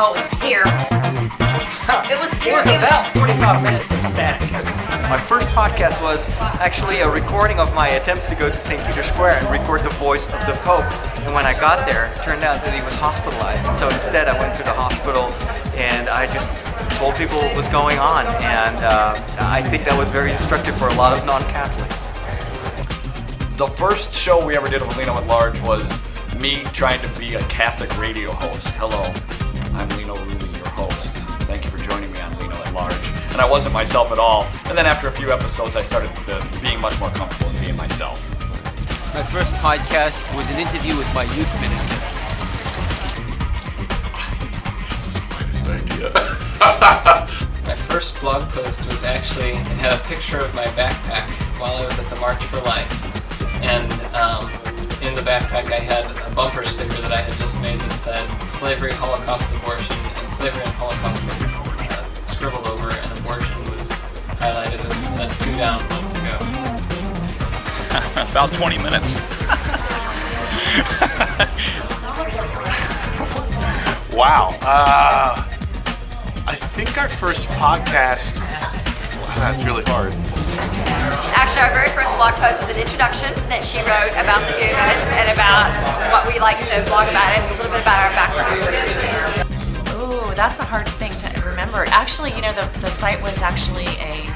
Oh, it was terrible. It was terrible. It was about 45 minutes of static. My first podcast was actually a recording of my attempts to go to St. Peter's Square and record the voice of the Pope. And when I got there, it turned out that he was hospitalized. And so instead I went to the hospital and I just told people what was going on. And I think that was very instructive for a lot of non-Catholics. The first show we ever did with Lino at Large was me trying to be a Catholic radio host. Hello, I'm Lino Rulli, your host. Thank you for joining me on Lino at Large. And I wasn't myself at all. And then after a few episodes, I started being much more comfortable in being myself. My first podcast was an interview with my youth minister. Slightest idea. My first blog post was actually, it had a picture of my backpack while I was at the March for Life. And in the backpack I had a bumper sticker that I had just made that said slavery, Holocaust, abortion, and slavery and Holocaust were scribbled over, and abortion was highlighted and it said 2 down, 1 to go. About 20 minutes. Wow. I think our first podcast, that's really hard. Actually, our very first blog post was an introduction that she wrote about the two of us and about what we like to blog about and a little bit about our background. Ooh, that's a hard thing to remember. Actually, you know, the site was actually a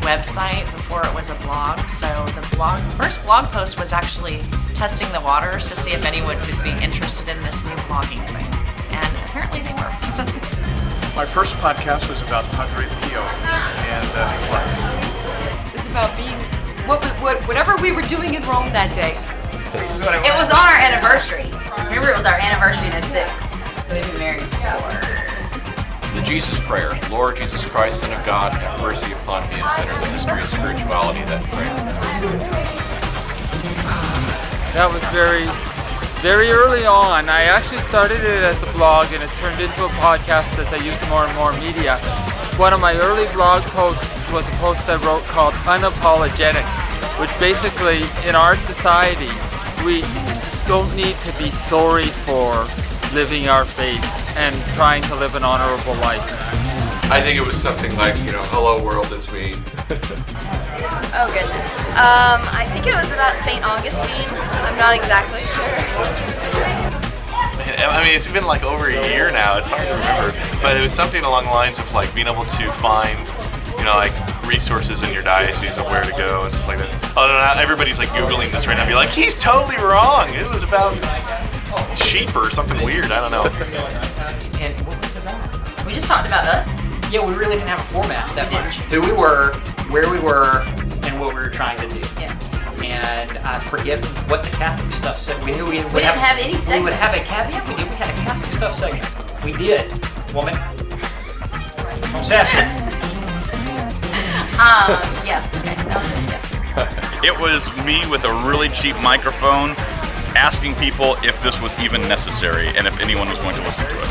website before it was a blog. So the first blog post was actually testing the waters to see if anyone would be interested in this new blogging thing. And apparently they were. My first podcast was about Padre Pio and his life. It's about being whatever we were doing in Rome that day. It was on our anniversary. Remember, it was our anniversary in 2006. So we've been married for... The Jesus Prayer. Lord Jesus Christ, Son of God, have mercy upon me, a sinner. The mystery of spirituality, that prayer. That was very early on. I actually started it as a blog and it turned into a podcast as I used more and more media. One of my early blog posts was a post I wrote called Unapologetics, which basically, in our society, we don't need to be sorry for living our faith and trying to live an honorable life. I think it was something like, hello world, it's me. Oh goodness. I think it was about St. Augustine. I'm not exactly sure. I mean, it's been like over a year now. It's hard to remember, but it was something along the lines of like being able to find, like resources in your diocese of where to go and stuff like that. Oh, no, everybody's like Googling this right now, be like, he's totally wrong. It was about sheep or something weird. I don't know. And what was it about? We just talked about us. Yeah, we really didn't have a format that much. Who we were, where we were, and what we were trying to do. Yeah. And I forget what the Catholic stuff said. We knew we didn't have any segments. We would have a caveat. We did. We had a Catholic stuff segment. We did. Woman. I'm sassy. Yeah. Okay. That was it. Yeah. It was me with a really cheap microphone asking people if this was even necessary and if anyone was going to listen to it.